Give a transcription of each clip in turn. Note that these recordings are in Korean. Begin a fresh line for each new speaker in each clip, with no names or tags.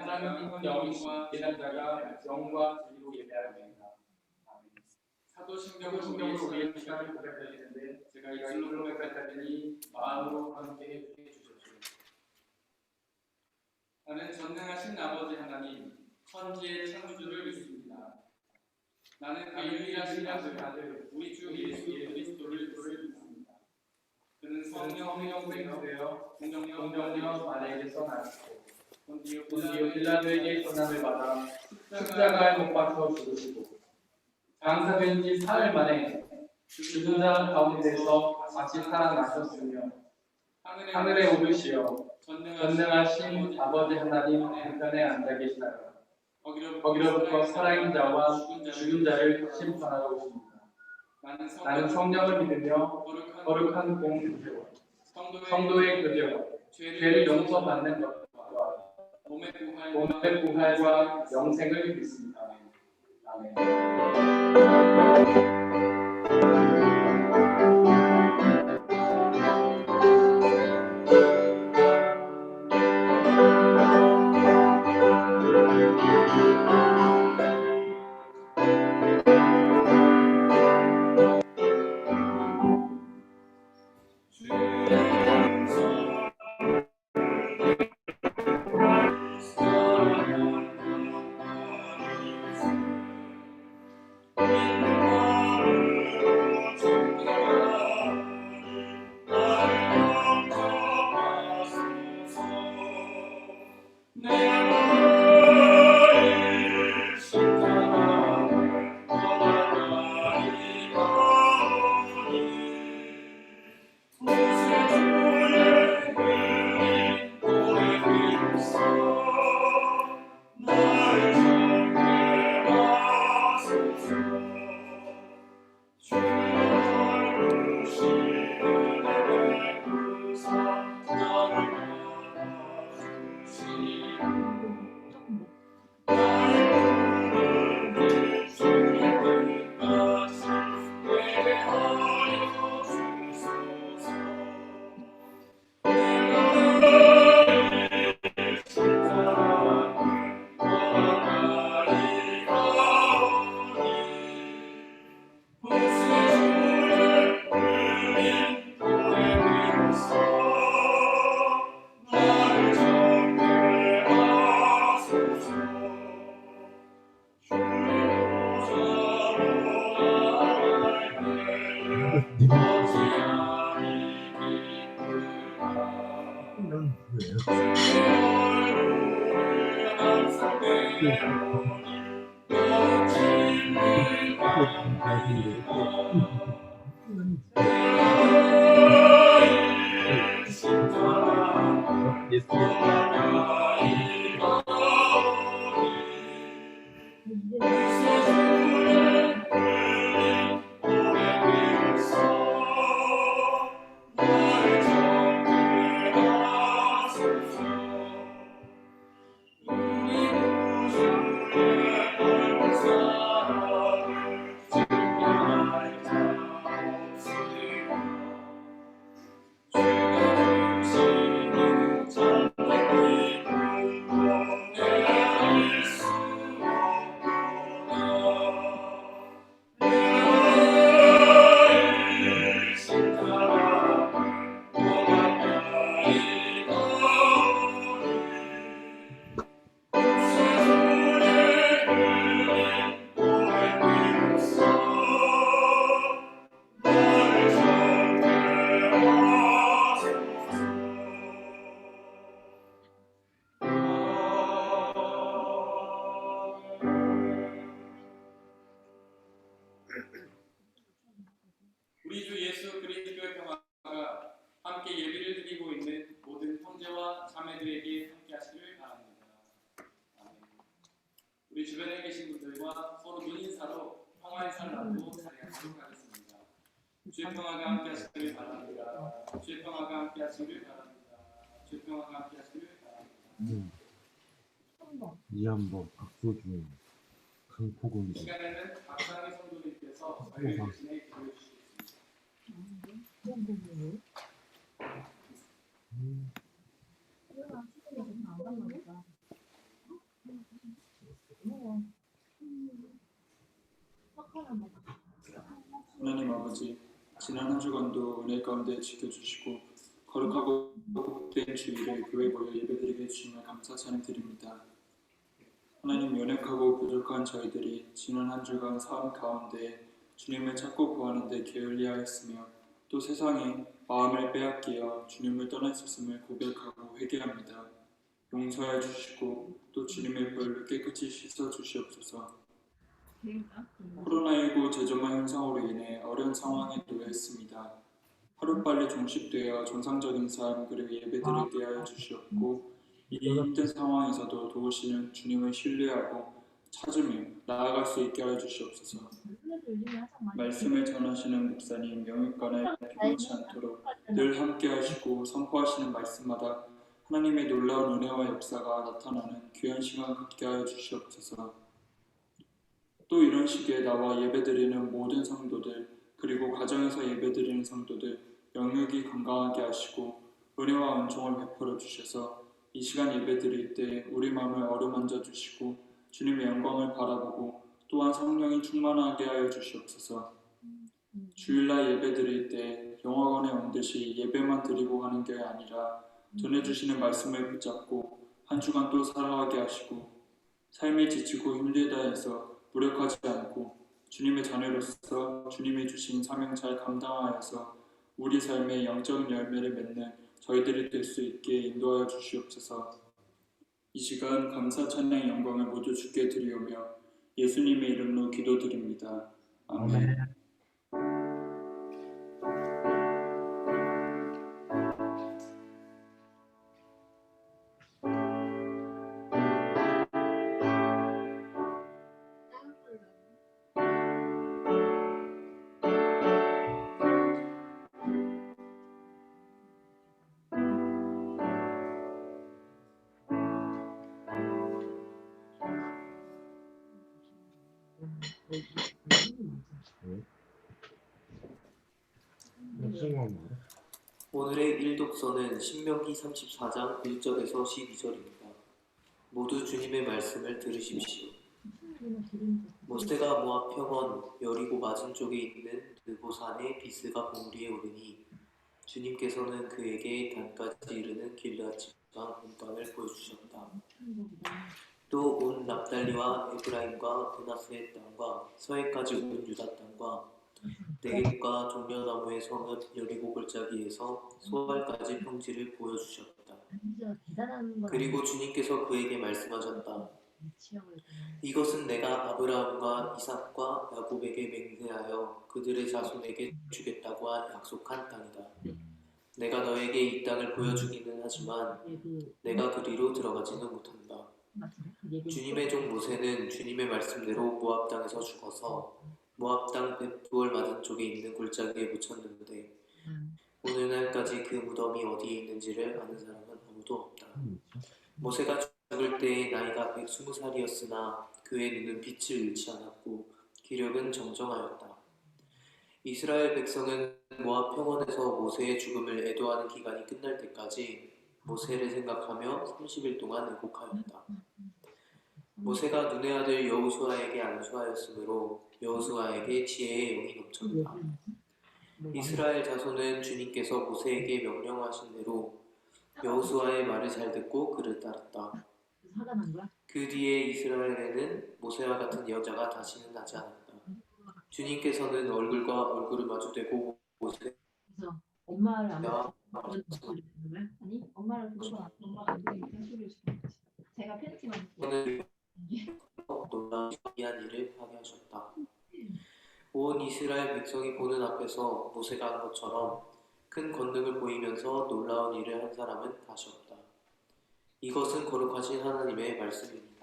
하나님은 영이시고 예단자가 영과 진리로 예배합니다. 사도신경으로 우리의 시간을 고백드리는데 제가 입술로 고백할 때니 마음으로 함께 해주십시오. 나는 전능하신 아버지 하나님, 천지의 창조주를 믿습니다. 나는 그 유일하신 아들, 우리 주 예수 그리스도를 믿습니다. 그는 성령 되어 동정녀 마리아에게서 나시고 본디오 빌라도에게 고난을 받아 십자가에 못 박혀 죽으시고 장사된 지 사흘 만에 죽은 자 가운데서 다시 살아나셨으며 하늘에 오르시어 전능하신 아버지 하나님 왼편에 앉아 계시다가 거기로부터 살아있는 자와 죽은 자를 심판하러 오십니다. 나는 성령을 믿으며 거룩한 공교회와 성도의 교제와 죄를 용서받는 것과 몸의 부활과 영생을 믿습니다. 아멘. 우리 주 예수 그리스도의 평화가 함께 예배를 드리고 있는 모든 형제와 자매들에게 함께하시길 바랍니다. 아멘. 우리 주변에 계신 분들과 서로 눈인사로 평화의 살라고 자리하도록 하겠습니다. 주의 평화가 함께하시길 바랍니다. 주의 평화가 함께하시길 바랍니다. 주의 평화가 함께하시길 바랍니다.
이한복, 박소준, 강포근.
이 시간에는 박상희 성도님께서 저희 대신에 기도해 주시겠습니다.
하나님 아버지, 지난 한 주간도 은혜 가운데 지켜주시고 거룩하고 복된 주일에 교회 모여 예배드리게 해주심을 감사 찬양드립니다. 하나님, 연약하고 부족한 저희들이 지난 한 주간 삶 가운데 주님을 찾고 구하는 데 게을리하였으며 또 세상에 마음을 빼앗기어 주님을 떠났었음을 고백하고 회개합니다. 용서해 주시고 또 주님의 불로 깨끗이 씻어 주시옵소서. 코로나19 재점화 현상으로 인해 어려운 상황에 놓여있습니다. 하루빨리 종식되어 정상적인 삶 그리고 예배드리게 하여 주시옵고 이 힘든 상황에서도 도우시는 주님을 신뢰하고 찾으며 나아갈 수 있게 하여 주시옵소서. 말씀을 전하시는 목사님 영육간에 피곤치 않도록 늘 함께 하시고 선포하시는 말씀마다 하나님의 놀라운 은혜와 역사가 나타나는 귀한 시간 갖게 하여 주시옵소서. 또 이런 시기에 나와 예배드리는 모든 성도들 그리고 가정에서 예배드리는 성도들 영육이 건강하게 하시고 은혜와 은총을 베풀어 주셔서 이 시간 예배드릴 때 우리 마음을 어루만져 주시고 주님의 영광을 바라보고 또한 성령이 충만하게 하여 주시옵소서. 주일날 예배드릴 때 영화관에 온 듯이 예배만 드리고 가는 게 아니라 전해주시는 말씀을 붙잡고 한 주간 또 살아가게 하시고 삶이 지치고 힘들다 해서 무력하지 않고 주님의 자녀로서 주님이 주신 사명 잘 감당하여서 우리 삶의 영적인 열매를 맺는 저희들이 될 수 있게 인도하여 주시옵소서. 이 시간 감사 찬양 영광을 모두 주께 드리오며 예수님의 이름으로 기도드립니다. 아멘.
오늘의 일독서는 신명기 34장 1절에서 12절입니다. 모두 주님의 말씀을 들으십시오. 모세가 모압 평원 여리고 맞은 쪽에 있는 느보산의 비스가 봉우리에 오르니 주님께서는 그에게 단까지 이르는 길앗 지방 온 땅을 보여주셨다. 또 온 납달리와 에브라임과 드나스의 땅과 서해까지 온 유다 땅과 네겝과 종려나무의 성읍 여리고 골짜기에서 소알까지 평지를 보여주셨다. 그리고 주님께서 그에게 말씀하셨다. 이것은 내가 아브라함과 이삭과 야곱에게 맹세하여 그들의 자손에게 주겠다고 약속한 땅이다. 내가 너에게 이 땅을 보여주기는 하지만 내가 그리로 들어가지는 못한다. 주님의 종 모세는 주님의 말씀대로 모압 땅에서 죽어서 모압 땅 벳부얼 맞은 쪽에 있는 골짜기에 묻혔는데 오늘날까지 그 무덤이 어디에 있는지를 아는 사람은 아무도 없다. 모세가 죽을 때의 나이가 120살이었으나 그의 눈은 빛을 잃지 않았고 기력은 정정하였다. 이스라엘 백성은 모압 평원에서 모세의 죽음을 애도하는 기간이 끝날 때까지 모세를 생각하며 30일 동안 애곡하였다. 모세가 눈의 아들 여호수아에게 안수하였으므로 여호수아에게 지혜의 영이 넘쳤다. 이스라엘 자손은 주님께서 모세에게 명령하신 대로 여호수아의 말을 잘 듣고 그를 따랐다. 그 뒤에 이스라엘에는 모세와 같은 여자가 다시는 나지 않았다. 주님께서는 얼굴과 얼굴을 마주대고 모세와
엄마를 안 보고 아니 엄마를 보고 엄마가 안 보니까 소리를 지르는 거지. 제가 팬티만
놀라운 기이한 일을 하게 하셨다. 온 이스라엘 백성이 보는 앞에서 모세가 한 것처럼 큰 권능을 보이면서 놀라운 일을 한 사람은 다시 없다. 이것은 거룩하신 하나님의 말씀입니다.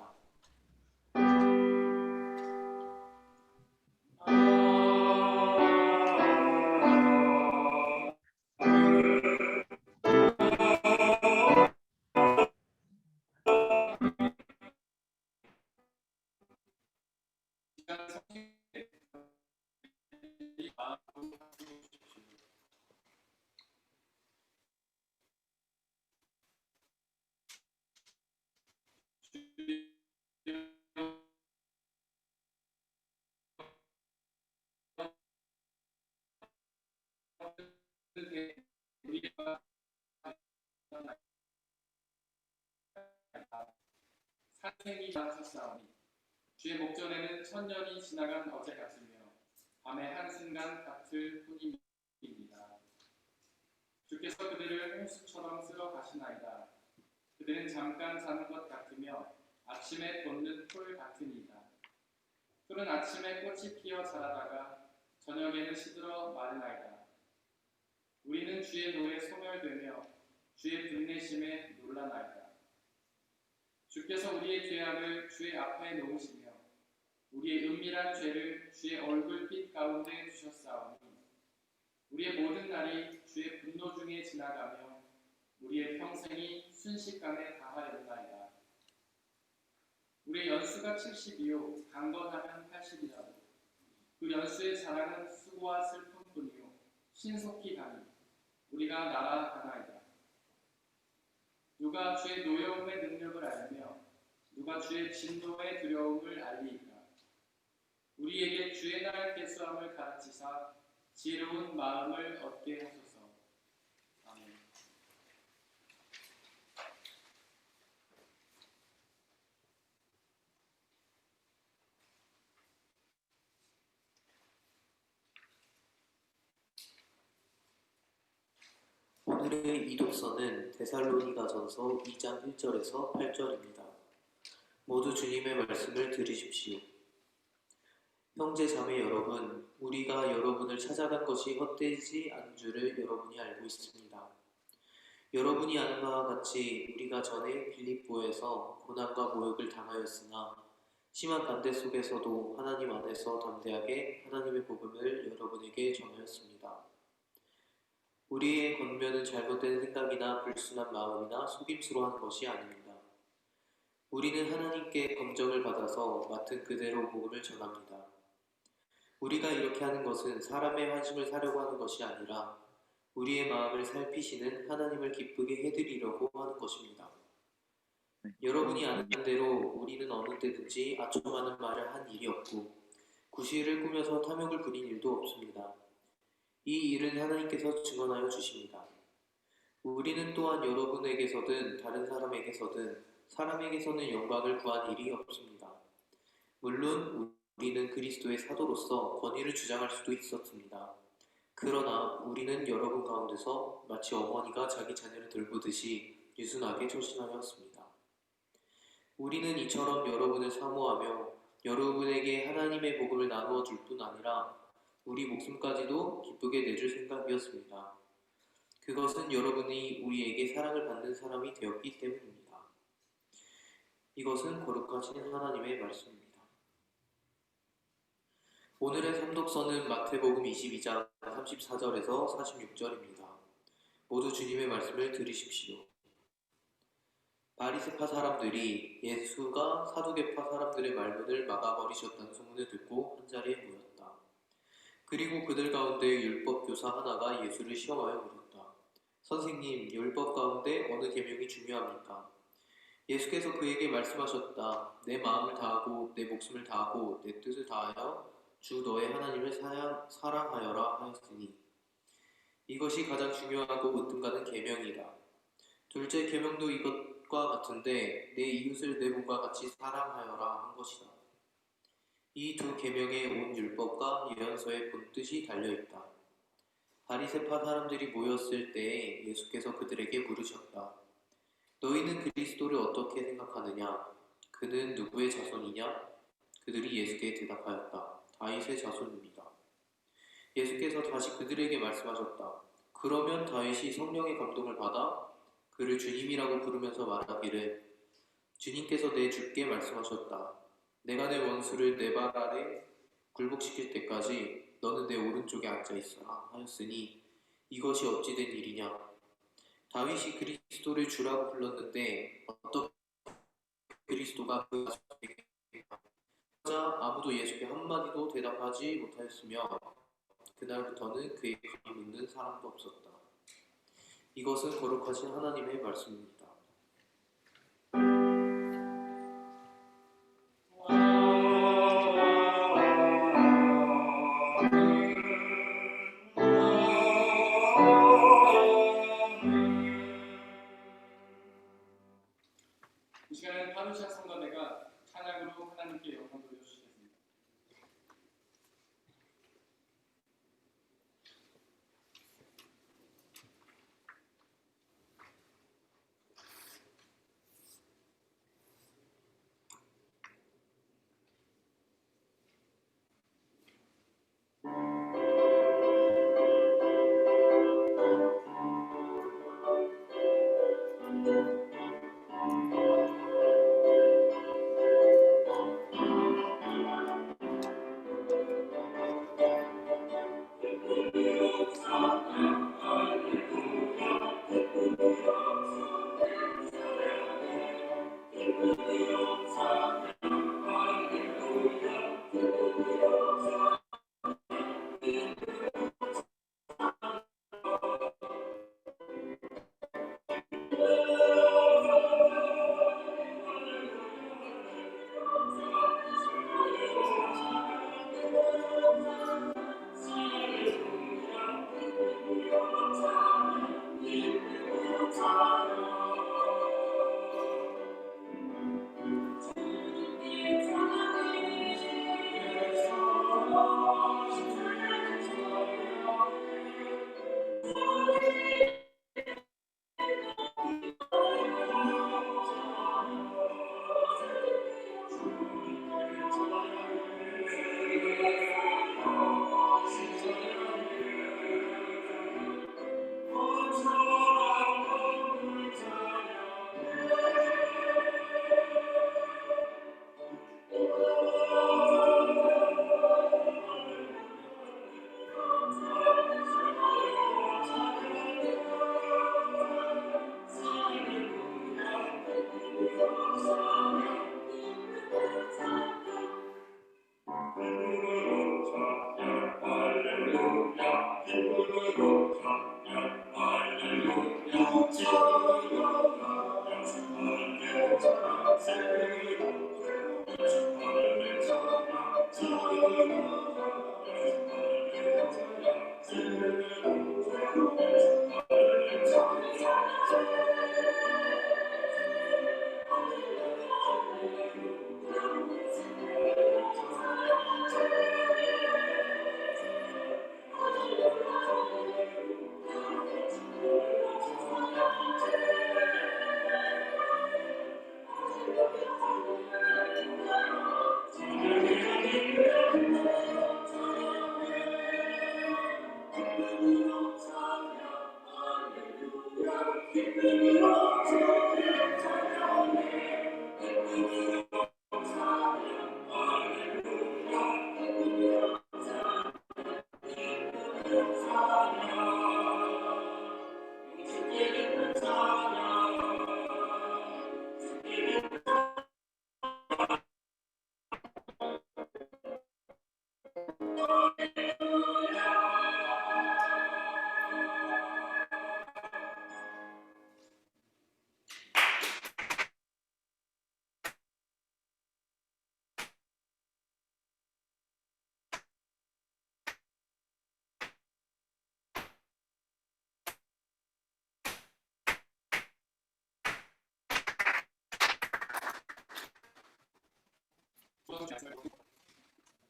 탄생이 지나쳤사오니 주의 목전에는 천년이 지나간 어제 같으며 밤의 한순간 같을 뿐입니다. 주께서 그들을 홍수처럼 쓸어 가시나이다. 그들은 잠깐 자는 것 같으며 아침에 돋는 풀 같으니이다. 풀은 아침에 꽃이 피어 자라다가 저녁에는 시들어 마르나이다. 우리는 주의 노에 소멸되며 주의 분내심에 놀라나이다. 주께서 우리의 죄악을 주의 앞에 놓으시며 우리의 은밀한 죄를 주의 얼굴빛 가운데 두셨사오니 우리의 모든 날이 주의 분노 중에 지나가며 우리의 평생이 순식간에 다하였나이다. 우리의 연수가 70이요 강건하면 80이라도 그 연수의 자랑은 수고와 슬픔뿐이요 신속히 가니 우리가 날아가나이다. 누가 주의 노여움의 능력을 알며 누가 주의 진노의 두려움을 알리이까. 우리에게 주의 날 계수함을 가르치사 지혜로운 마음을 얻게 하소서. 아멘.
오늘의 이독서는 데살로니가전서 2장 1절에서 8절입니다. 모두 주님의 말씀을 들으십시오. 형제 자매 여러분, 우리가 여러분을 찾아간 것이 헛되지 않은 줄을 여러분이 알고 있습니다. 여러분이 아는 바와 같이 우리가 전에 빌립보에서 고난과 모욕을 당하였으나 심한 반대 속에서도 하나님 안에서 담대하게 하나님의 복음을 여러분에게 전하였습니다. 우리의 권면은 잘못된 생각이나 불순한 마음이나 속임수로 하는 것이 아닙니다. 우리는 하나님께 검정을 받아서 맡은 그대로 복음을 전합니다. 우리가 이렇게 하는 것은 사람의 환심을 사려고 하는 것이 아니라 우리의 마음을 살피시는 하나님을 기쁘게 해드리려고 하는 것입니다. 여러분이 아는 대로 우리는 어느 때든지 아첨하는 말을 한 일이 없고 구실을 꾸며서 탐욕을 부린 일도 없습니다. 이 일은 하나님께서 증언하여 주십니다. 우리는 또한 여러분에게서든 다른 사람에게서든 사람에게서는 영광을 구한 일이 없습니다. 물론 우리는 그리스도의 사도로서 권위를 주장할 수도 있었습니다. 그러나 우리는 여러분 가운데서 마치 어머니가 자기 자녀를 돌보듯이 유순하게 조심하였습니다. 우리는 이처럼 여러분을 사모하며 여러분에게 하나님의 복음을 나누어 줄 뿐 아니라 우리 목숨까지도 기쁘게 내줄 생각이었습니다. 그것은 여러분이 우리에게 사랑을 받는 사람이 되었기 때문입니다. 이것은 거룩하신 하나님의 말씀입니다. 오늘의 삼독서는 마태복음 22장 34절에서 46절입니다. 모두 주님의 말씀을 들으십시오. 바리새파 사람들이 예수가 사두개파 사람들의 말문을 막아버리셨다는 소문을 듣고 한자리에 모였다. 그리고 그들 가운데 율법 교사 하나가 예수를 시험하여 물었다. 선생님, 율법 가운데 어느 계명이 중요합니까? 예수께서 그에게 말씀하셨다. 내 마음을 다하고 내 목숨을 다하고 내 뜻을 다하여 주 너의 하나님을 사랑하여라 하였으니 이것이 가장 중요하고 으뜸가는 계명이다. 둘째 계명도 이것과 같은데 내 이웃을 내 몸과 같이 사랑하여라 한 것이다. 이 두 계명에 온 율법과 예언서의 본뜻이 달려있다. 바리새파 사람들이 모였을 때에 예수께서 그들에게 물으셨다. 너희는 그리스도를 어떻게 생각하느냐? 그는 누구의 자손이냐? 그들이 예수께 대답하였다. 다윗의 자손입니다. 예수께서 다시 그들에게 말씀하셨다. 그러면 다윗이 성령의 감동을 받아 그를 주님이라고 부르면서 말하기를 주님께서 내 주께 말씀하셨다. 내가 내 원수를 내 발 아래 굴복시킬 때까지 너는 내 오른쪽에 앉아있어라 하였으니 이것이 어찌 된 일이냐? 다윗이 그리스도를 주라고 불렀는데 어떻게 그리스도가 그 자손에게 하자 아무도 예수께 한마디도 대답하지 못하였으며 그날부터는 그의 감히 묻는 사람도 없었다. 이것은 거룩하신 하나님의 말씀입니다.
이 시간은 하루샤 성가대가 찬양으로 하나님께 영광 돌려주시겠습니다.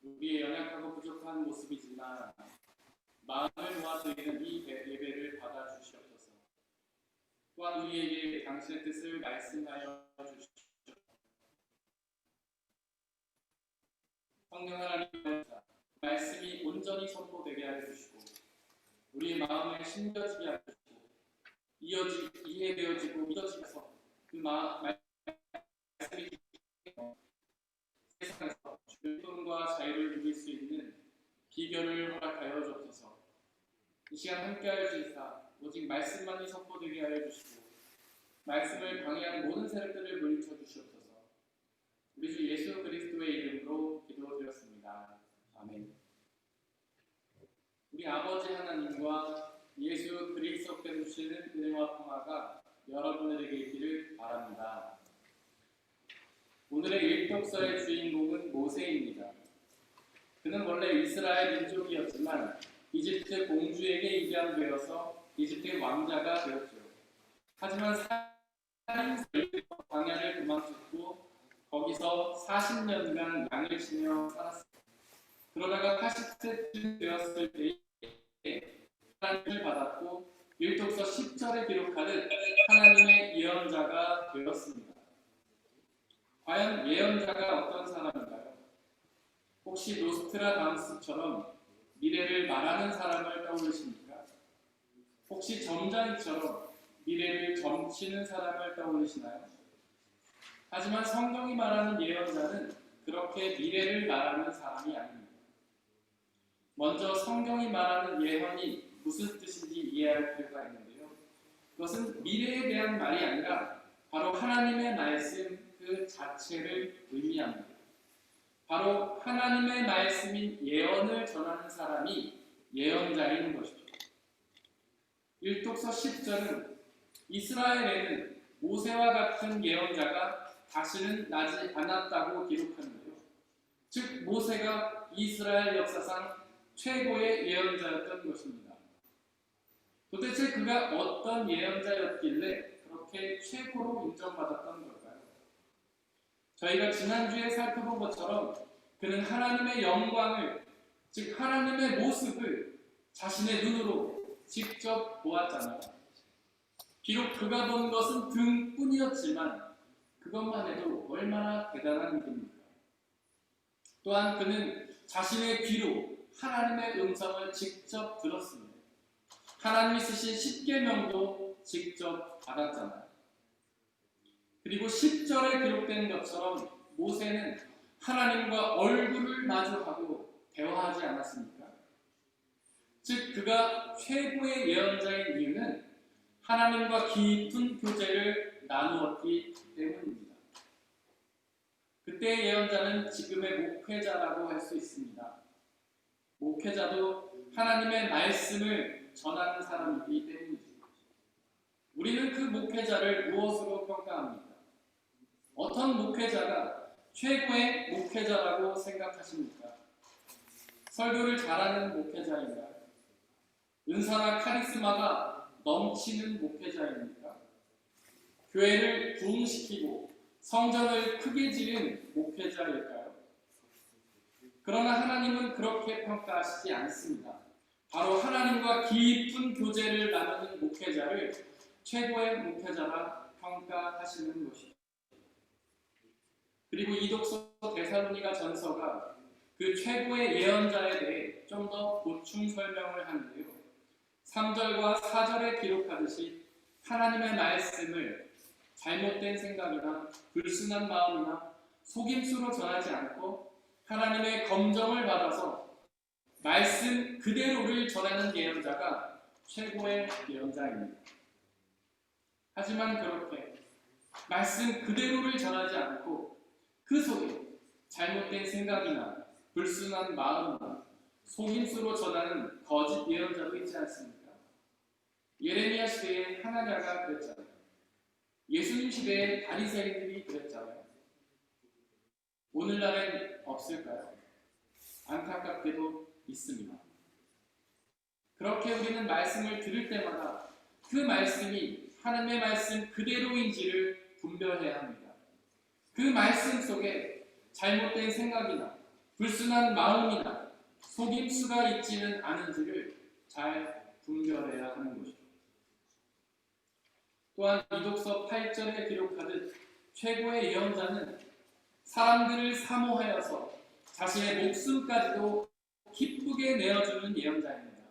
우리의 연약하고 부족한 모습이지만 마음을 모아 드리는 이 예배를 받아주시옵소서. 또한 우리에게 당신의 뜻을 말씀하여 주시옵소서. 성령 하나님, 말씀이 온전히 선포되게 하여 주시고 우리의 마음을 심겨지게 하여 주시고 이해되어지고 믿어지면서 그 말씀이 세상에서 주님과 자유를 누릴 수 있는 비결을 허락하여 주옵소서. 이 시간 함께하여 주시사 오직 말씀만이 선포되게 하여 주시고 말씀을 방해하는 모든 세력들을 물리쳐 주시옵소서. 우리 주 예수 그리스도의 이름으로 기도드렸습니다. 아멘. 우리 아버지 하나님과 예수 그리스도께서 주시는 은혜와 평화가 여러분들에게 있기를 바랍니다. 오늘의 일독서의 주인공은 모세입니다. 그는 원래 이스라엘 민족이었지만 이집트 공주에게 입양되어서 이집트의 왕자가 되었죠. 하지만 살인죄로 광야를 도망쳤고 거기서 40년간 양을 치며 살았습니다. 그러다가 80세쯤 되었을 때에 하나님을 받았고 율독서 10절에 기록하듯 하나님의 예언자가 되었습니다. 과연 예언자가 어떤 사람인가요? 혹시 노스트라다무스처럼 미래를 말하는 사람을 떠올리십니까? 혹시 점장이처럼 미래를 점치는 사람을 떠올리시나요? 하지만 성경이 말하는 예언자는 그렇게 미래를 말하는 사람이 아닙니다. 먼저 성경이 말하는 예언이 무슨 뜻인지 이해할 필요가 있는데요. 그것은 미래에 대한 말이 아니라 바로 하나님의 말씀 그 자체를 의미합니다. 바로 하나님의 말씀인 예언을 전하는 사람이 예언자인 것이죠. 율독서 10절은 이스라엘에는 모세와 같은 예언자가 다시는 나지 않았다고 기록하는데요. 즉 모세가 이스라엘 역사상 최고의 예언자였던 것입니다. 도대체 그가 어떤 예언자였길래 그렇게 최고로 인정받았던 걸까요? 저희가 지난주에 살펴본 것처럼 그는 하나님의 영광을, 즉 하나님의 모습을 자신의 눈으로 직접 보았잖아요. 비록 그가 본 것은 등뿐이었지만 그것만 해도 얼마나 대단한 일입니까? 또한 그는 자신의 귀로 하나님의 음성을 직접 들었습니다. 하나님이 쓰신 십계명도 직접 받았잖아요. 그리고 10절에 기록된 것처럼 모세는 하나님과 얼굴을 마주하고 대화하지 않았습니까? 즉 그가 최고의 예언자인 이유는 하나님과 깊은 교제를 나누었기 때문입니다. 그때의 예언자는 지금의 목회자라고 할 수 있습니다. 목회자도 하나님의 말씀을 전하는 사람이기 때문이죠. 우리는 그 목회자를 무엇으로 평가합니까? 어떤 목회자가 최고의 목회자라고 생각하십니까? 설교를 잘하는 목회자인가요? 은사나 카리스마가 넘치는 목회자입니까? 교회를 부흥시키고 성전을 크게 지은 목회자일까요? 그러나 하나님은 그렇게 평가하시지 않습니다. 바로 하나님과 깊은 교제를 나누는 목회자를 최고의 목회자라 평가하시는 것이죠. 그리고 이독서 데살로니가 전서가 그 최고의 예언자에 대해 좀 더 보충 설명을 하는데요. 3절과 4절에 기록하듯이 하나님의 말씀을 잘못된 생각이나 불순한 마음이나 속임수로 전하지 않고 하나님의 검정을 받아서 말씀 그대로를 전하는 예언자가 최고의 예언자입니다. 하지만 그렇게 말씀 그대로를 전하지 않고 그 속에 잘못된 생각이나 불순한 마음이나 속임수로 전하는 거짓 예언자도 있지 않습니까? 예레미야 시대에 하나냐가 그랬잖아요. 예수님 시대에 바리새인들이 그랬잖아요. 오늘날엔 없을까요? 안타깝게도 있습니다. 그렇게 우리는 말씀을 들을 때마다 그 말씀이 하나님의 말씀 그대로인지를 분별해야 합니다. 그 말씀 속에 잘못된 생각이나 불순한 마음이나 속임수가 있지는 않은지를 잘 분별해야 하는 것이죠. 또한 이독서 8절에 기록하듯 최고의 예언자는 사람들을 사모하여서 자신의 목숨까지도 기쁘게 내어주는 예언자입니다.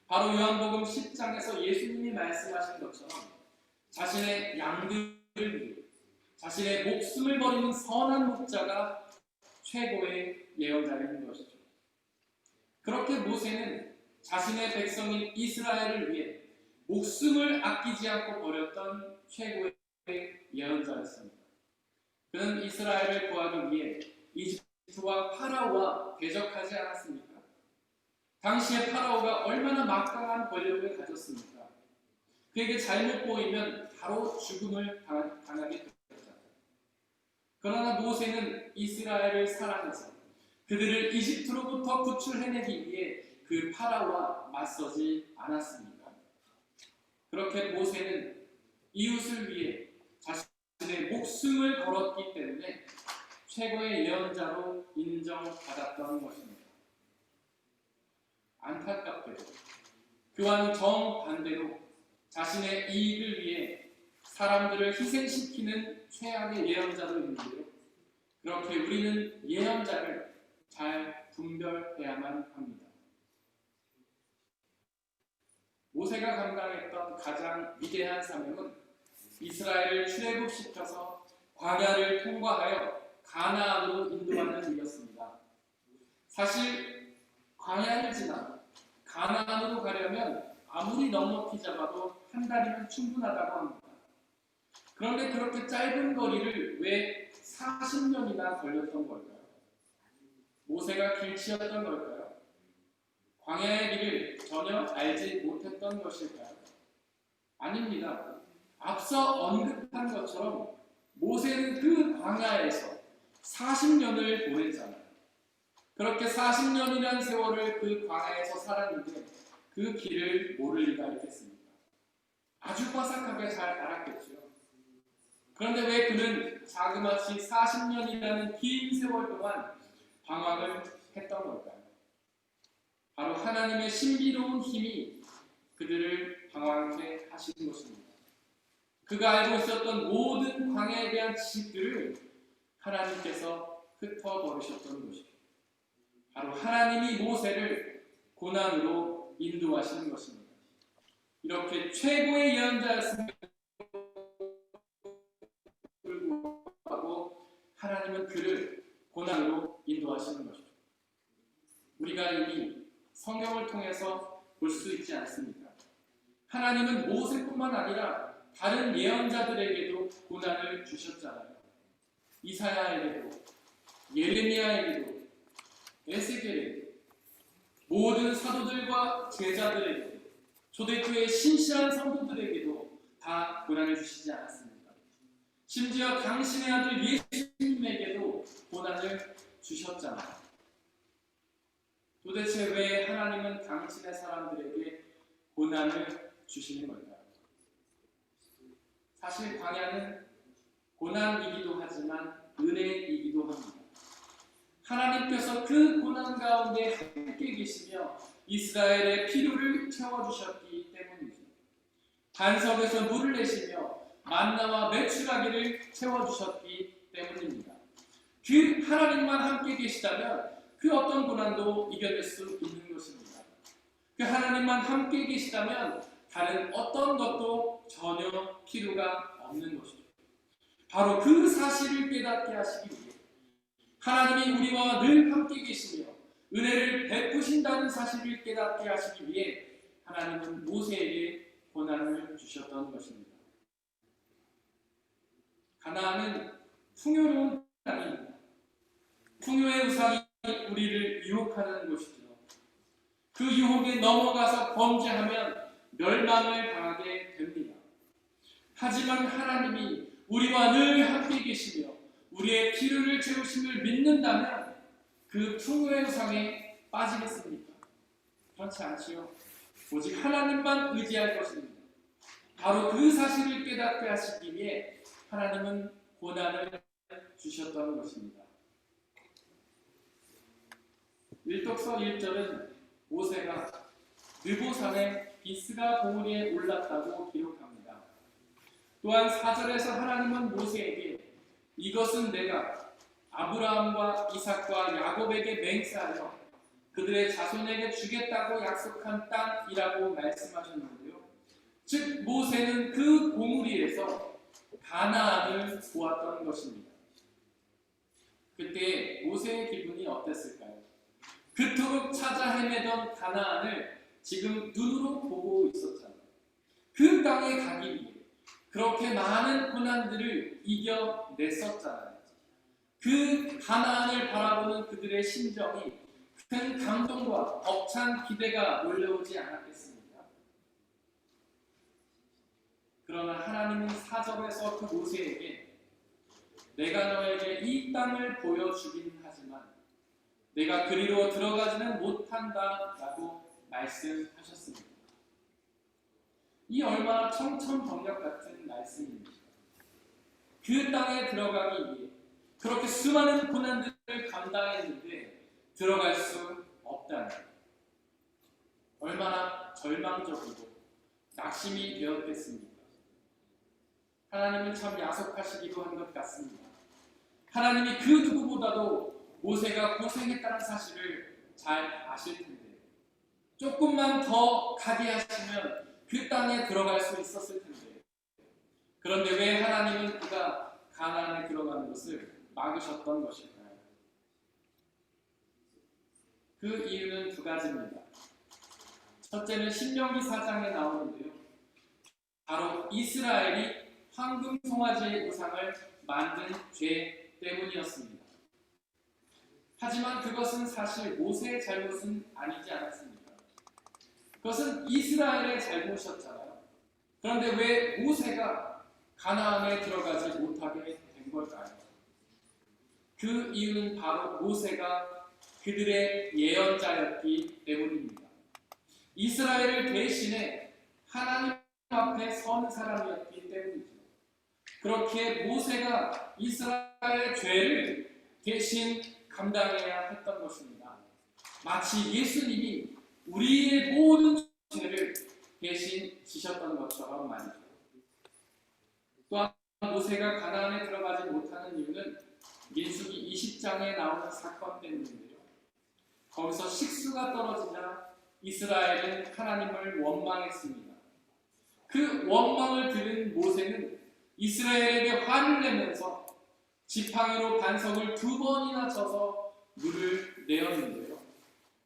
바로 요한복음 10장에서 예수님이 말씀하신 것처럼 자신의 양들을 위해 자신의 목숨을 버리는 선한 목자가 최고의 예언자인 것이죠. 그렇게 모세는 자신의 백성인 이스라엘을 위해 목숨을 아끼지 않고 버렸던 최고의 예언자였습니다. 그는 이스라엘을 구하기 위해 이집트와 파라오와 대적하지 않았습니까? 당시에 파라오가 얼마나 막강한 권력을 가졌습니까? 그에게 잘못 보이면 바로 죽음을 당하게 되었잖아요. 그러나 모세는 이스라엘을 사랑해서 그들을 이집트로부터 구출해내기 위해 그 파라오와 맞서지 않았습니다. 그렇게 모세는 이웃을 위해 자신의 목숨을 걸었기 때문에 최고의 예언자로 인정받았던 것입니다. 안타깝게도 그와는 정반대로 자신의 이익을 위해 사람들을 희생시키는 최악의 예언자도 있는데요. 그렇게 우리는 예언자를 잘 분별해야만 합니다. 모세가 감당했던 가장 위대한 사명은 이스라엘을 출애굽시켜서 광야를 통과하여 가나안으로 인도하는 일이었습니다. 사실 광야를 지나 가나안으로 가려면 아무리 넉넉히 잡아도 한 달이면 충분하다고 합니다. 그런데 그렇게 짧은 거리를 왜 40년이나 걸렸던 걸까요? 모세가 길치였던 걸까요? 광야의 길을 전혀 알지 못했던 것일까요? 아닙니다. 앞서 언급한 것처럼 모세는 그 광야에서 40년을 보냈잖아요. 그렇게 40년이라는 세월을 그 광야에서 살았는데 그 길을 모를 리가 있겠습니까? 아주 빠삭하게 잘 알았겠죠. 그런데 왜 그는 자그마치 40년이라는 긴 세월 동안 방황을 했던 걸까요? 바로 하나님의 신비로운 힘이 그들을 방황케 하신 것입니다. 그가 알고 있었던 모든 광야에 대한 지식들을 하나님께서 흩어버리셨던 것이죠. 바로 하나님이 모세를 고난으로 인도하시는 것입니다. 이렇게 최고의 예언자였음에도 불구하고 하나님은 그를 고난으로 인도하시는 것이죠. 우리가 이미 성경을 통해서 볼 수 있지 않습니까? 하나님은 모세뿐만 아니라 다른 예언자들에게도 고난을 주셨잖아요. 이사야에게도, 예레미야에게도, 에스겔에게도, 모든 사도들과 제자들에게도, 초대교회 신실한 성도들에게도 다 고난을 주시지 않았습니까? 심지어 당신의 아들 예수님에게도 고난을 주셨잖아요. 도대체 왜 하나님은 당신의 사람들에게 고난을 주시는 걸까요? 사실 광야는 고난이기도 하지만 은혜이기도 합니다. 하나님께서 그 고난 가운데 함께 계시며 이스라엘의 필요를 채워주셨기 때문이죠. 반석에서 물을 내시며 만나와 메추라기를 채워주셨기 때문입니다. 그 하나님만 함께 계시다면 그 어떤 고난도 이겨낼 수 있는 것입니다. 그 하나님만 함께 계시다면 다른 어떤 것도 전혀 필요가 없는 것이죠. 바로 그 사실을 깨닫게 하시기 위해 하나님이 우리와 늘 함께 계시며 은혜를 베푸신다는 사실을 깨닫게 하시기 위해 하나님은 모세에게 고난을 주셨던 것입니다. 가나안은 풍요로운 땅입니다. 풍요의 우상이 우리를 유혹하는 곳이죠. 그 유혹에 넘어가서 범죄하면 멸망을 당하게 됩니다. 하지만 하나님이 우리와 늘 함께 계시며 우리의 필요를 채우심을 믿는다면 그 풍요의 우상에 빠지겠습니까? 그렇지 않지요. 오직 하나님만 의지할 것입니다. 바로 그 사실을 깨닫게 하시기 위해 하나님은 고난을 주셨던 것입니다. 일독서 1절은 모세가 느보산에 비스가 봉우리에 올랐다고 기록합니다. 또한 4절에서 하나님은 모세에게 이것은 내가 아브라함과 이삭과 야곱에게 맹세하여 그들의 자손에게 주겠다고 약속한 땅이라고 말씀하셨는데요. 즉 모세는 그 봉우리에서 가나안을 보았던 것입니다. 그때 모세의 기분이 어땠을까요? 그토록 찾아 헤매던 가나안을 지금 눈으로 보고 있었잖아요. 그 땅에 가기 위해 그렇게 많은 고난들을 이겨냈었잖아요. 그 가나안을 바라보는 그들의 심정이 큰 감동과 벅찬 기대가 몰려오지 않았겠습니까? 그러나 하나님은 4절에서 그 모세에게 내가 너에게 이 땅을 보여주긴 하지만 내가 그리로 들어가지는 못한다 라고 말씀하셨습니다. 이 얼마나 청천벽력 같은 말씀입니다. 그 땅에 들어가기 위해 그렇게 수많은 고난들을 감당했는데 들어갈 수 없다는 것. 얼마나 절망적이고 낙심이 되었겠습니까? 하나님은 참 야속하시기도 한 것 같습니다. 하나님이 그 누구보다도 모세가 고생했다는 사실을 잘 아실 텐데 조금만 더 가게 하시면 그 땅에 들어갈 수 있었을 텐데 그런데 왜 하나님은 그가 가나안에 들어가는 것을 막으셨던 것일까요? 그 이유는 두 가지입니다. 첫째는 신명기 4장에 나오는데요. 바로 이스라엘이 황금 송아지의 우상을 만든 죄 때문이었습니다. 하지만 그것은 사실 모세의 잘못은 아니지 않았습니까? 그것은 이스라엘의 잘못이었잖아요. 그런데 왜 모세가 가나안에 들어가지 못하게 된 걸까요? 그 이유는 바로 모세가 그들의 예언자였기 때문입니다. 이스라엘을 대신해 하나님 앞에 선 사람이었기 때문이죠. 그렇게 모세가 이스라엘의 죄를 대신 감당해야 했던 것입니다. 마치 예수님이 우리의 모든 죄를 대신 지셨던 것처럼 말이죠. 또한 모세가 가나안에 들어가지 못하는 이유는 민수기 20장에 나오는 사건 때문인데요. 거기서 식수가 떨어지자 이스라엘은 하나님을 원망했습니다. 그 원망을 들은 모세는 이스라엘에게 화를 내면서 지팡이로 반석을 2번이나 쳐서 물을 내었는데요.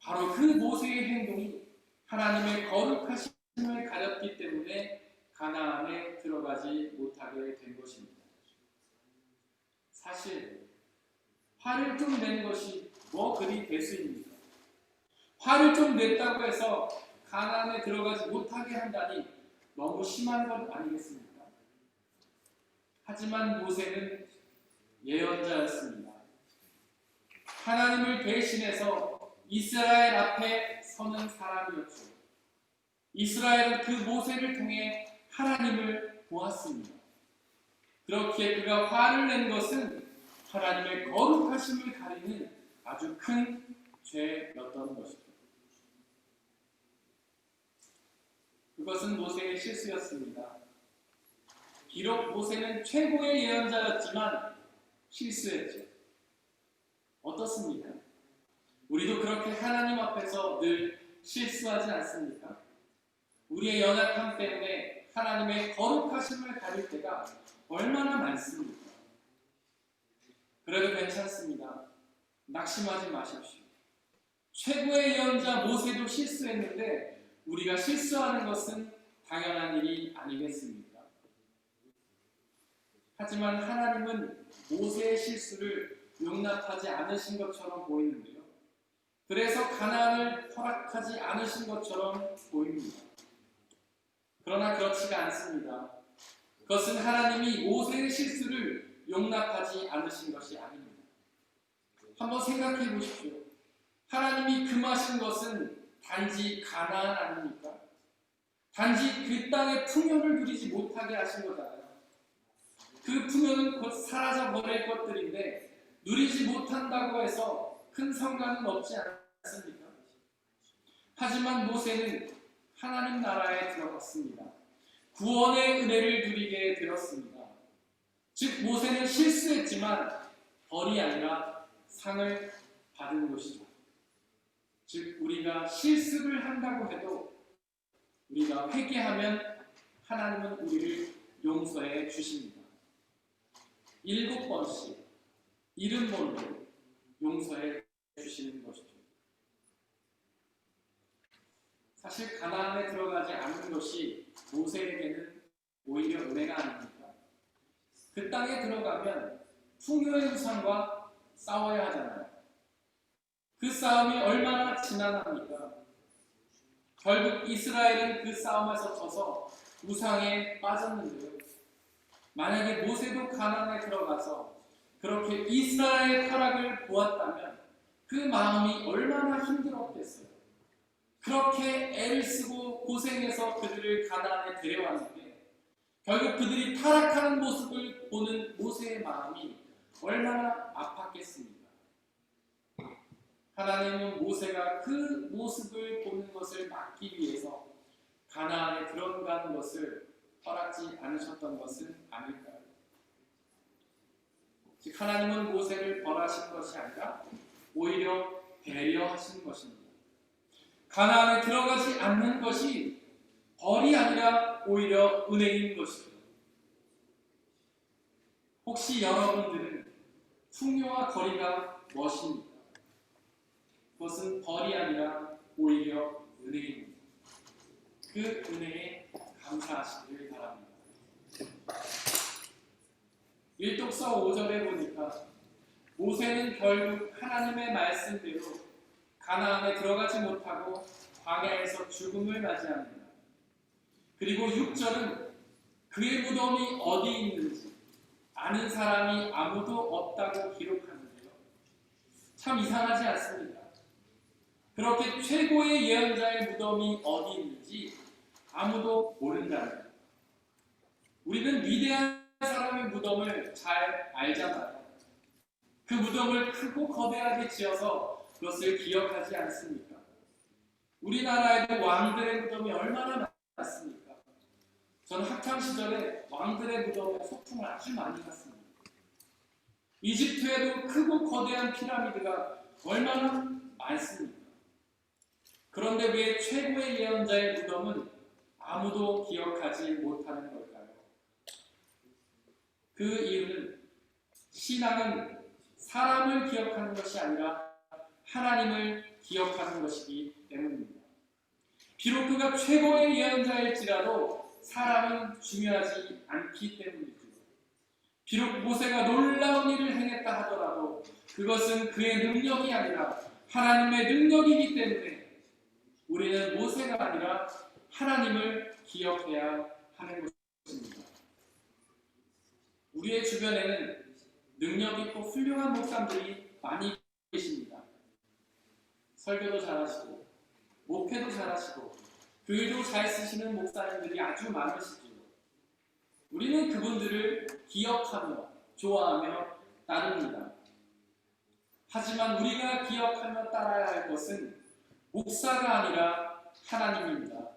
바로 그 모세의 행동이 하나님의 거룩하심을 가렸기 때문에 가나안에 들어가지 못하게 된 것입니다. 사실 화를 좀 낸 것이 뭐 그리 대수입니까? 화를 좀 냈다고 해서 가나안에 들어가지 못하게 한다니 너무 심한 것 아니겠습니까? 하지만 모세는 예언자였습니다. 하나님을 대신해서 이스라엘 앞에 서는 사람이었죠. 이스라엘은 그 모세를 통해 하나님을 보았습니다. 그렇기에 그가 화를 낸 것은 하나님의 거룩하심을 가리는 아주 큰 죄였던 것입니다. 그것은 모세의 실수였습니다. 비록 모세는 최고의 예언자였지만 실수했죠. 어떻습니까? 우리도 그렇게 하나님 앞에서 늘 실수하지 않습니까? 우리의 연약함 때문에 하나님의 거룩하심을 가릴 때가 얼마나 많습니까? 그래도 괜찮습니다. 낙심하지 마십시오. 최고의 예언자 모세도 실수했는데 우리가 실수하는 것은 당연한 일이 아니겠습니까? 하지만 하나님은 모세의 실수를 용납하지 않으신 것처럼 보이는데요. 그래서 가나안을 허락하지 않으신 것처럼 보입니다. 그러나 그렇지가 않습니다. 그것은 하나님이 모세의 실수를 용납하지 않으신 것이 아닙니다. 한번 생각해 보십시오. 하나님이 금하신 것은 단지 가나안 아닙니까? 단지 그 땅의 풍요를 누리지 못하게 하신 거잖아요. 그 풍요는 곧 사라져 버릴 것들인데 누리지 못한다고 해서 큰 상관은 없지 않습니까? 하지만 모세는 하나님 나라에 들어갔습니다. 구원의 은혜를 누리게 되었습니다. 즉 모세는 실수했지만 벌이 아니라 상을 받은 것이죠. 즉 우리가 실수를 한다고 해도 우리가 회개하면 하나님은 우리를 용서해 주십니다. 7번씩 이름별로 용서해 주시는 것이죠. 사실 가나안에 들어가지 않는 것이 모세에게는 오히려 은혜가 아닙니까? 그 땅에 들어가면 풍요의 우상과 싸워야 하잖아요. 그 싸움이 얼마나 지난합니까? 결국 이스라엘은 그 싸움에서 져서 우상에 빠졌는데요. 만약에 모세도 가나안에 들어가서 그렇게 이스라엘의 타락을 보았다면 그 마음이 얼마나 힘들었겠어요. 그렇게 애를 쓰고 고생해서 그들을 가나안에 데려왔는데 결국 그들이 타락하는 모습을 보는 모세의 마음이 얼마나 아팠겠습니까? 하나님은 모세가 그 모습을 보는 것을 막기 위해서 가나안에 들어가는 것을 허락지 않으셨던 것은 아닐까요? 즉 하나님은 모세를 벌하신 것이 아니라 오히려 배려하신 것입니다. 가나안에 들어가지 않는 것이 벌이 아니라 오히려 은혜인 것입니다. 혹시 여러분들은 풍요와 거리가 무엇입니까? 그것은 벌이 아니라 오히려 은혜입니다. 그 은혜에 감사하시길 바랍니다. 1독서 5절에 보니까 모세는 결국 하나님의 말씀대로 가나안에 들어가지 못하고 광야에서 죽음을 맞이합니다. 그리고 6절은 그의 무덤이 어디 있는지 아는 사람이 아무도 없다고 기록하는데요. 참 이상하지 않습니까? 그렇게 최고의 예언자의 무덤이 어디 있는지 아무도 모른다면 우리는 위대한 사람의 무덤을 잘 알잖아요. 그 무덤을 크고 거대하게 지어서 그것을 기억하지 않습니까? 우리나라에도 왕들의 무덤이 얼마나 많습니까? 저는 학창시절에 왕들의 무덤에 소풍을 아주 많이 갔습니다. 이집트에도 크고 거대한 피라미드가 얼마나 많습니까? 그런데 왜 최고의 예언자의 무덤은 아무도 기억하지 못하는 걸까요? 그 이유는 신앙은 사람을 기억하는 것이 아니라 하나님을 기억하는 것이기 때문입니다. 비록 그가 최고의 예언자일지라도 사람은 중요하지 않기 때문이죠. 비록 모세가 놀라운 일을 행했다 하더라도 그것은 그의 능력이 아니라 하나님의 능력이기 때문에 우리는 모세가 아니라 하나님을 기억해야 하는 것입니다. 우리의 주변에는 능력 있고 훌륭한 목사님들이 많이 계십니다. 설교도 잘하시고 목회도 잘하시고 글도 잘 쓰시는 목사님들이 아주 많으시죠. 우리는 그분들을 기억하며 좋아하며 따릅니다. 하지만 우리가 기억하며 따라야 할 것은 목사가 아니라 하나님입니다.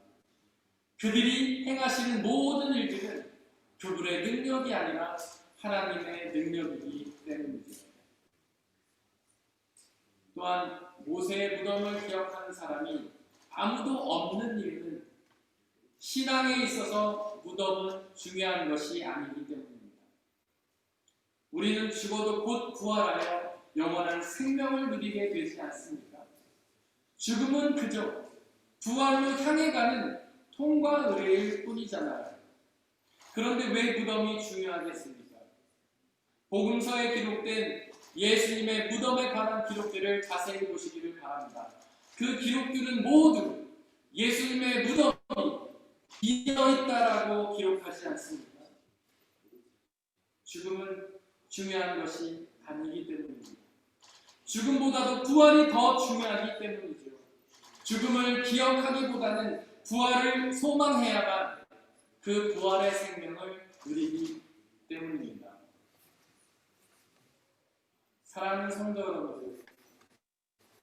그들이 행하시는 모든 일들은 그분의 능력이 아니라 하나님의 능력이기 때문이죠. 또한 모세의 무덤을 기억하는 사람이 아무도 없는 이유는 신앙에 있어서 무덤은 중요한 것이 아니기 때문입니다. 우리는 죽어도 곧 부활하여 영원한 생명을 누리게 되지 않습니까? 죽음은 그저 부활로 향해 가는 통과 의례일 뿐이잖아요. 그런데 왜 무덤이 중요하겠습니까? 복음서에 기록된 예수님의 무덤에 관한 기록들을 자세히 보시기를 바랍니다. 그 기록들은 모두 예수님의 무덤이 비어있다라고 기록하지 않습니다. 죽음은 중요한 것이 아니기 때문입니다. 죽음보다도 부활이 더 중요하기 때문이죠. 죽음을 기억하기보다는 부활을 소망해야만 그 부활의 생명을 누리기 때문입니다. 사랑하는 성도 여러분들,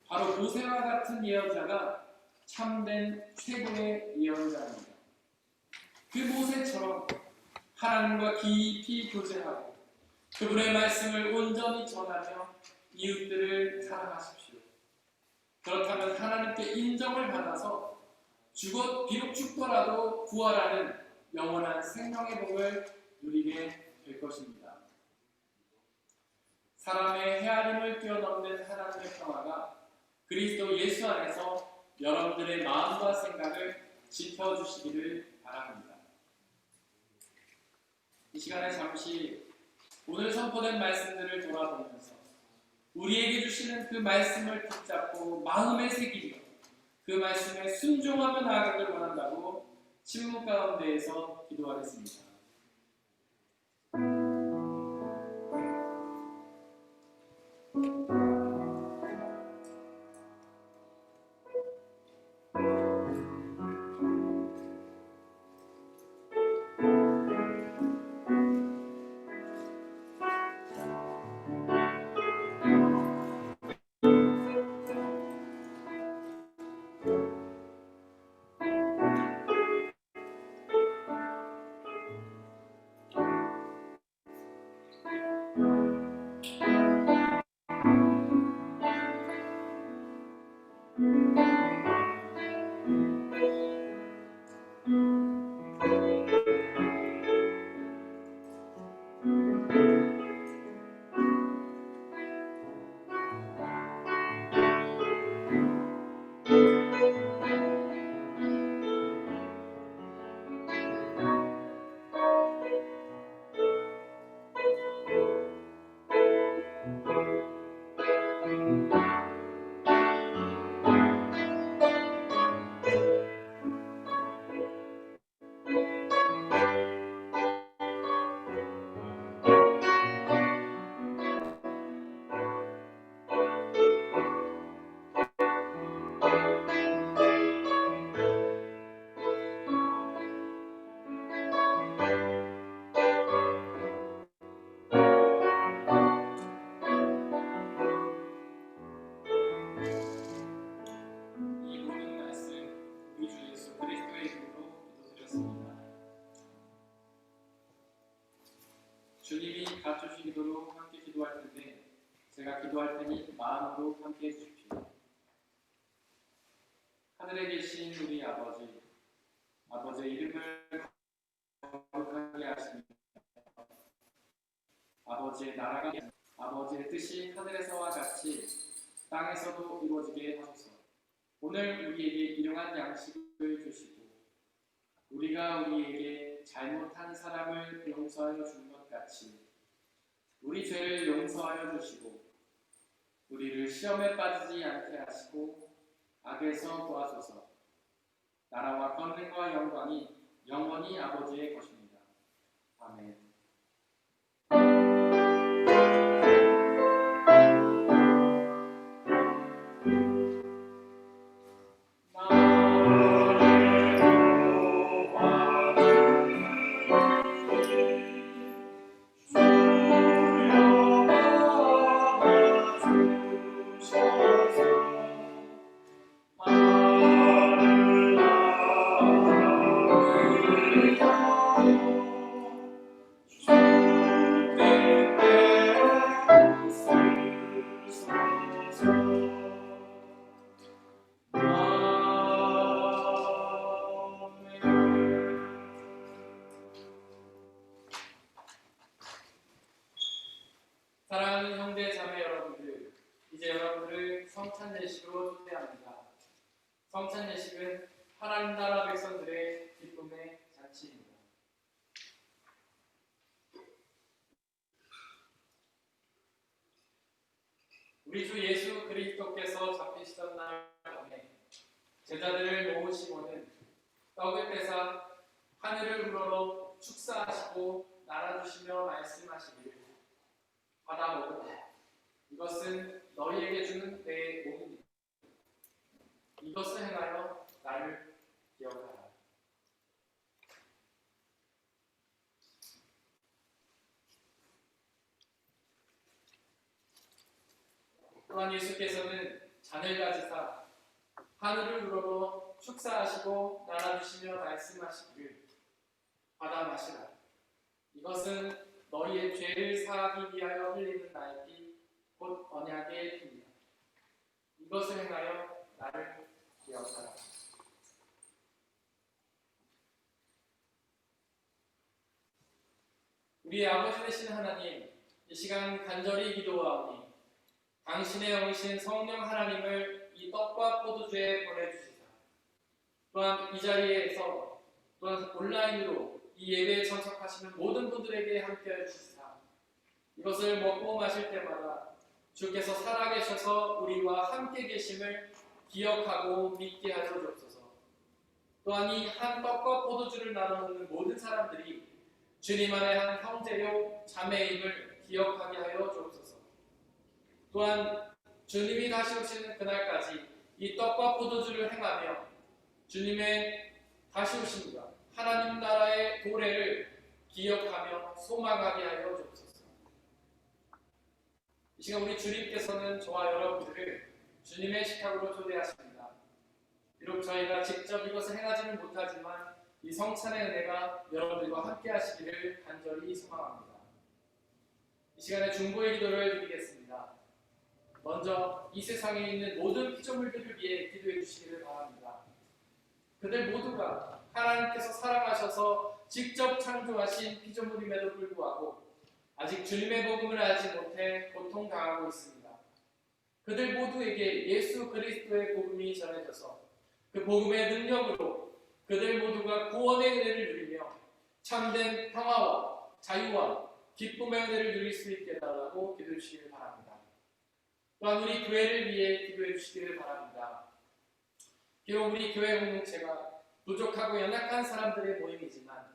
바로 모세와 같은 예언자가 참된 최고의 예언자입니다. 그 모세처럼 하나님과 깊이 교제하고 그분의 말씀을 온전히 전하며 이웃들을 사랑하십시오. 그렇다면 하나님께 인정을 받아서 비록 죽더라도 부활하는 영원한 생명의 복을 누리게 될 것입니다. 사람의 헤아림을 뛰어넘는 하나님의 평화가 그리스도 예수 안에서 여러분들의 마음과 생각을 지켜주시기를 바랍니다. 이 시간에 잠시 오늘 선포된 말씀들을 돌아보면서 우리에게 주시는 그 말씀을 붙잡고 마음에 새기며 그 말씀에 순종하며 나아가길 원한다고 침묵 가운데에서 기도하겠습니다. 갖추시도록 함께 기도할 텐데 제가 기도할 테니 마음으로 함께 해주십시오. 하늘에 계신 우리 아버지, 아버지의 이름을 거룩하게 하시며 아버지의 나라가 아버지의 뜻이 하늘에서와 같이 땅에서도 이루어지게 하소서. 오늘 우리에게 일용할 양식을 주시고 우리가 우리에게 잘못한 사람을 용서하여 주는 것 같이 우리 죄를 용서하여 주시고 우리를 시험에 빠지지 않게 하시고 악에서 구하소서. 나라와 권능과 영광이 영원히 아버지의 것입니다. 아멘. 사랑하는 형제 자매 여러분들, 이제 여러분들을 성찬 예식으로 초대합니다. 성찬 예식은 하나님 나라 백성들의 기쁨의 잔치입니다. 우리 주 예수 그리스도께서 잡히시던 날 밤에 제자들을 모으시고는 떡을 떼사 하늘을 우러러 축사하시고 나눠주시며 말씀하시기를 받아 먹으라. 이것은 너희에게 주는 내 몸이니 이것을 행하여 나를 기억하라. 또한 예수께서는 잔을 가지사 하늘을 우러러 축사하시고 나눠주시며 말씀하시기를 받아 마시라. 이것은 너희의 죄를 사하기 위하여 흘리는 나의 피, 곧 언약의 피입니다. 이것을 행하여 나를 기억하라. 우리의 아버지 되신 하나님, 이 시간 간절히 기도하오니 당신의 영이신 성령 하나님을 이 떡과 포도주에 보내주시사 또한 이 자리에서 또한 온라인으로 이 예배에 참석하시는 모든 분들에게 함께해 주시사 이것을 먹고 마실 때마다 주께서 살아계셔서 우리와 함께 계심을 기억하고 믿게 하여 주옵소서. 또한 이 한 떡과 포도주를 나눠 먹는 모든 사람들이 주님 안에 한 형제요 자매임을 기억하게 하여 주옵소서. 또한 주님이 다시 오시는 그날까지 이 떡과 포도주를 행하며 주님의 다시 오심과 하나님 나라의 도래를 기억하며 소망하게 하여 주옵소서. 이 시간 우리 주님께서는 저와 여러분들을 주님의 식탁으로 초대하십니다. 비록 저희가 직접 이것을 행하지는 못하지만 이 성찬의 은혜가 여러분들과 함께 하시기를 간절히 소망합니다. 이 시간에 중보의 기도를 드리겠습니다. 먼저 이 세상에 있는 모든 피조물들을 위해 기도해 주시기를 바랍니다. 그들 모두가 하나님께서 사랑하셔서 직접 창조하신 피조물임에도 불구하고 아직 주님의 복음을 알지 못해 고통당하고 있습니다. 그들 모두에게 예수 그리스도의 복음이 전해져서 그 복음의 능력으로 그들 모두가 구원의 은혜를 누리며 참된 평화와 자유와 기쁨의 은혜를 누릴 수 있게 해달라고 기도해 주시기를 바랍니다. 또한 우리 교회를 위해 기도해 주시기를 바랍니다. 비록 우리 교회 공동체가 부족하고 연약한 사람들의 모임이지만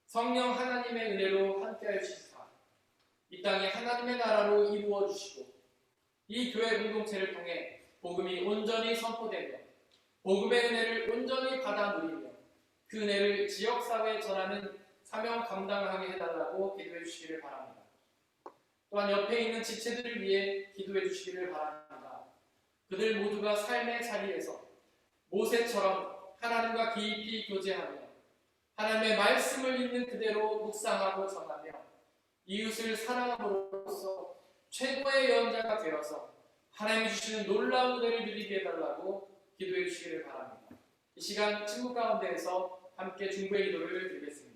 성령 하나님의 은혜로 함께하여 주시사 이 땅에 하나님의 나라로 이루어 주시고 이 교회 공동체를 통해 복음이 온전히 선포되며 복음의 은혜를 온전히 받아 누리며 그 은혜를 지역사회에 전하는 사명 감당하게 해달라고 기도해 주시기를 바랍니다. 또한 옆에 있는 지체들을 위해 기도해 주시기를 바랍니다. 그들 모두가 삶의 자리에서 모세처럼 하나님과 깊이 교제하며 하나님의 말씀을 있는 그대로 묵상하고 전하며 이웃을 사랑함으로써 최고의 예언자가 되어서 하나님이 주시는 놀라운 은혜를 누리게 해달라고 기도해 주시기를 바랍니다. 이 시간 친구 가운데에서 함께 중보의 기도를 드리겠습니다.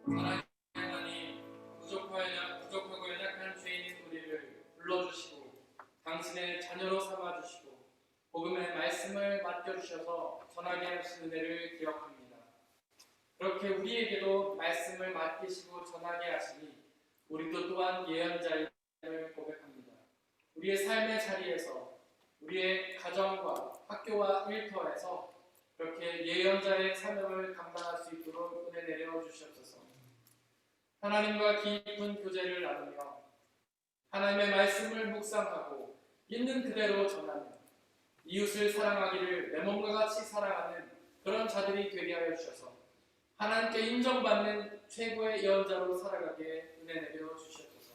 사랑하는 하나님, 부족하고 연약한 죄인인 우리를 불러주시고 당신의 자녀로 삼아주시고 복음의 말씀을 맡겨주셔서 전하게 하신 은혜를 기억합니다. 그렇게 우리에게도 말씀을 맡기시고 전하게 하시니 우리도 또한 예언자임을 고백합니다. 우리의 삶의 자리에서 우리의 가정과 학교와 일터에서 그렇게 예언자의 사명을 감당할 수 있도록 은혜 내려 주시옵소서. 하나님과 깊은 교제를 나누며 하나님의 말씀을 묵상하고 있는 그대로 전하며 이웃을 사랑하기를 내 몸과 같이 사랑하는 그런 자들이 되게 하여 주셔서 하나님께 인정받는 최고의 예언자로 살아가게 은혜 내려 주시옵소서.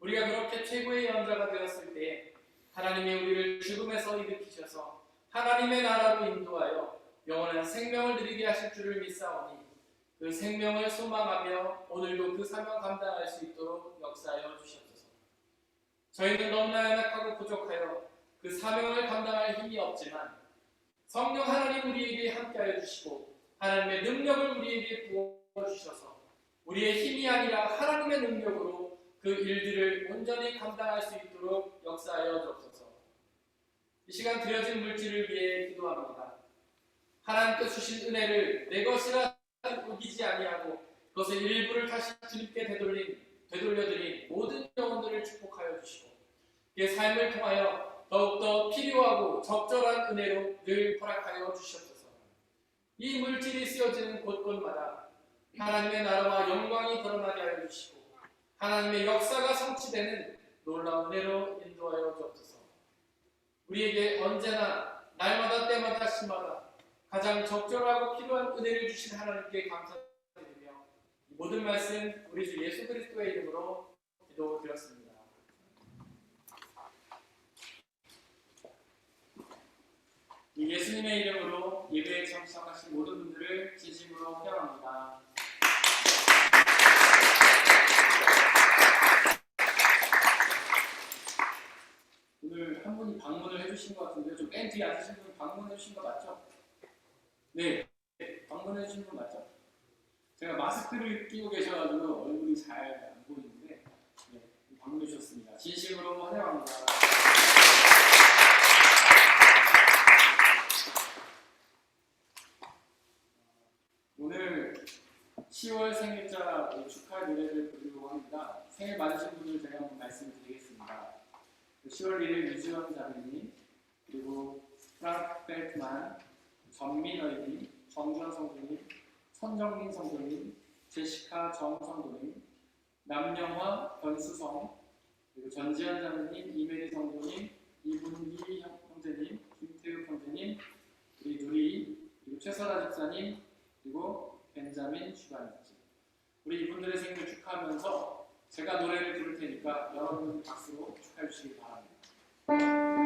우리가 그렇게 최고의 예언자가 되었을 때 하나님이 우리를 죽음에서 일으키셔서 하나님의 나라로 인도하여 영원한 생명을 누리게 하실 줄을 믿사오니 그 생명을 소망하며 오늘도 그 사명 감당할 수 있도록 역사하여 주시옵소서. 저희는 너무나 연약하고 부족하여 그 사명을 감당할 힘이 없지만 성령 하나님 우리에게 함께하여 주시고 하나님의 능력을 우리에게 부어주셔서 우리의 힘이 아니라 하나님의 능력으로 그 일들을 온전히 감당할 수 있도록 역사하여 주옵소서. 이 시간 드려진 물질을 위해 기도합니다. 하나님께 주신 은혜를 내 것이라 우기지 아니하고 그것의 일부를 다시 주님께 되돌려드린 모든 영혼들을 축복하여 주시고 그의 삶을 통하여 더욱더 필요하고 적절한 은혜로 늘 허락하여 주시옵소서. 이 물질이 쓰여지는 곳곳마다 하나님의 나라와 영광이 드러나게 하여 주시고 하나님의 역사가 성취되는 놀라운 은혜로 인도하여 주옵소서. 우리에게 언제나 날마다 때마다 시마다 가장 적절하고 필요한 은혜를 주신 하나님께 감사드리며 이 모든 말씀 우리 주 예수 그리스도의 이름으로 기도드렸습니다. 이 예수님의 이름으로 예배에 참석하신 모든 분들을 진심으로 환영합니다. 오늘 한 분이 방문을 해주신 것 같은데 좀 맨 뒤에 앉으신 분 방문해주신 거 맞죠? 네, 방문해주신 분 맞죠? 제가 마스크를 끼고 계셔가지고 얼굴이 잘 안 보이는데 네, 방문해 주셨습니다. 진심으로 환영합니다. 오늘 10월 생일자 축하 노래를 부르려고 합니다. 생일 맞으신 분들 제가 한번 말씀을 드리겠습니다. 10월 1일 유지원 자매님, 그리고 프랑크 벨트만, 전민어님, 정주환 성도님, 선정민 성도님, 제시카 정 성도님, 남영화 변수성, 그리고 전지현 자매님, 이메리 성도님, 이분기 형제님, 김태욱 형제님, 우리 누리, 그리고 최설아 집사님, 그리고 벤자민 슈가님까지 우리 이분들의 생일을 축하하면서 제가 노래를 부를 테니까 여러분 박수로 축하해 주시기 바랍니다.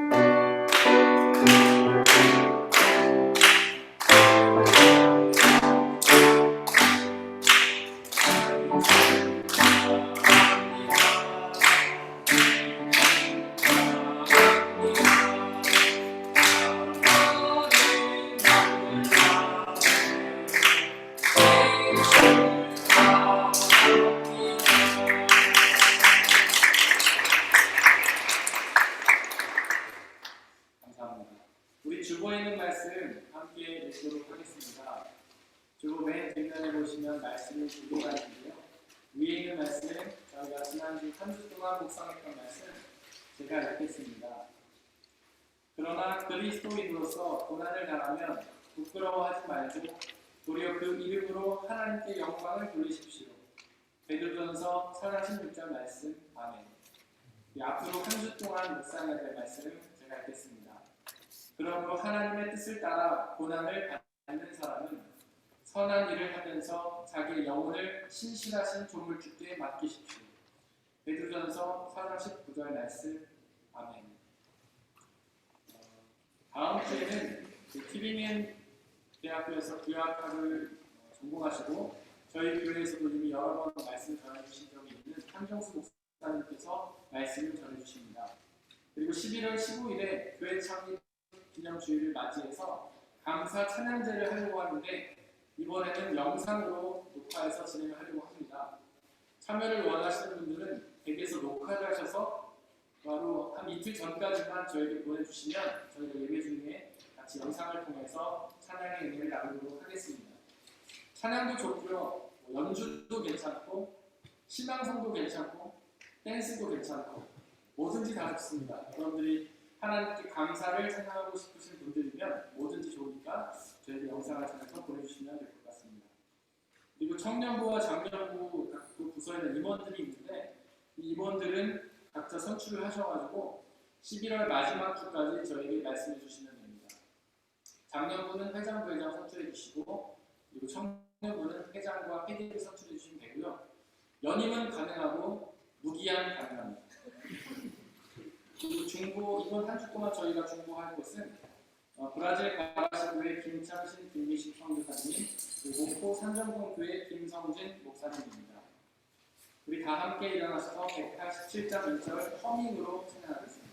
감사합니다. 우리 주보에 있는 말씀 함께 읽도록 하겠습니다. 주보 맨 뒷면에 보시면 말씀이 두 개가 있는데요. 위에 있는 말씀은 저희가 지난주 한 주 동안 묵상했던 말씀 제가 읽겠습니다. 그러나 그리스도인으로서 고난을 당하면 부끄러워하지 말고 도리어 그 이름으로 하나님께 영광을 돌리십시오. 베드로전서 4장 16절 말씀. 아멘. 앞으로 한 주 동안 묵상해야 될 말씀을 제가 읽겠습니다. 그러므로 하나님의 뜻을 따라 고난을 받는 사람은 선한 일을 하면서 자기의 영혼을 신실하신 조물주께 맡기십시오. 베드로전서 4장 19절 말씀. 아멘. 다음 주에는 티빙엔 대학교에서 구약학을 전공하시고 저희 교회에서도 이미 여러 번 말씀 전해주신 적이 있는 한정수 목사님께서 말씀을 전해주십니다. 그리고 11월 15일에 교회 창립 기념주일을 맞이해서 감사 찬양제를 하려고 하는데 이번에는 영상으로 녹화해서 진행을 하려고 합니다. 참여를 원하시는 분들은 댁에서 녹화를 하셔서 바로 한 이틀 전까지만 저에게 보내주시면 저희가 예배 중에 같이 영상을 통해서 찬양의 은혜를 나누도록 하겠습니다. 찬양도 좋고요, 연주도 괜찮고 신앙송도 괜찮고 댄스도 괜찮고 뭐든지 다 좋습니다. 여러분들이 하나님께 감사를 찬양하고 싶으신 분들이면 뭐든지 좋으니까 저에게 영상을 통해서 보내주시면 될 것 같습니다. 그리고 청년부와 장년부 각 부서에는 임원들이 있는데 이 임원들은 각자 선출을 하셔가지고 11월 마지막 주까지 저에게 말씀해 주시면 됩니다. 장년부는 회장, 부회장 선출해 주시고 그리고 청년부는 회장과 회계를 선출해 주시면 되고요. 연임은 가능하고 무기한 가능합니다. 그리고 중보, 이번 한 주 동안 저희가 중보할 것은 브라질 가라시교회 김창신, 김미식 선교사님, 그리고 목포 산정동교회 김성진 목사님입니다. 우리 다 함께 일어나셔서 187장 1절 허밍으로 찬양하겠습니다.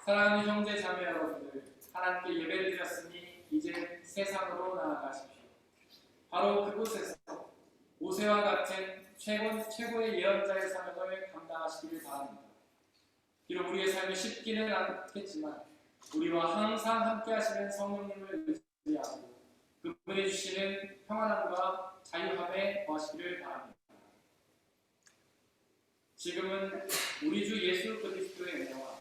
사랑하는 형제 자매 여러분들, 하나님께 예배를 드렸으니 이제 세상으로 나아가십시오. 바로 그곳에서 모세와 같은 최고의 예언자의 사명을 감당하시기를 바랍니다. 비록 우리의 삶이 쉽지는 않겠지만 우리와 항상 함께 하시는 성령님을 의지하고 그분이 주시는 평안함과 자유함에 거하시기를 바랍니다. 지금은 우리 주 예수 그리스도의 은혜와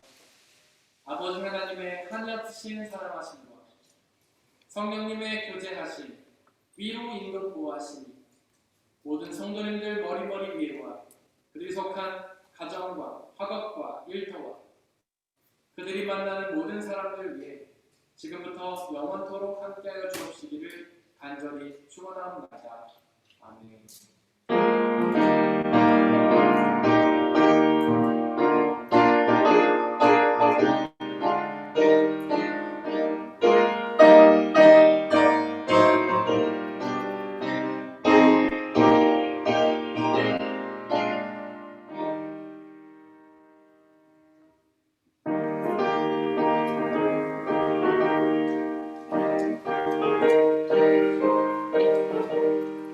아버지 하나님의 한없으신 사랑하심과 성령님의 교제하심, 위로 임금 보호하심이 모든 성도님들 머리머리 위에와 그들이 속한 가정과 학업과 일터와 그들이 만나는 모든 사람들 위해 지금부터 영원토록 함께하여 주옵시기를 간절히 축원합니다. 아멘.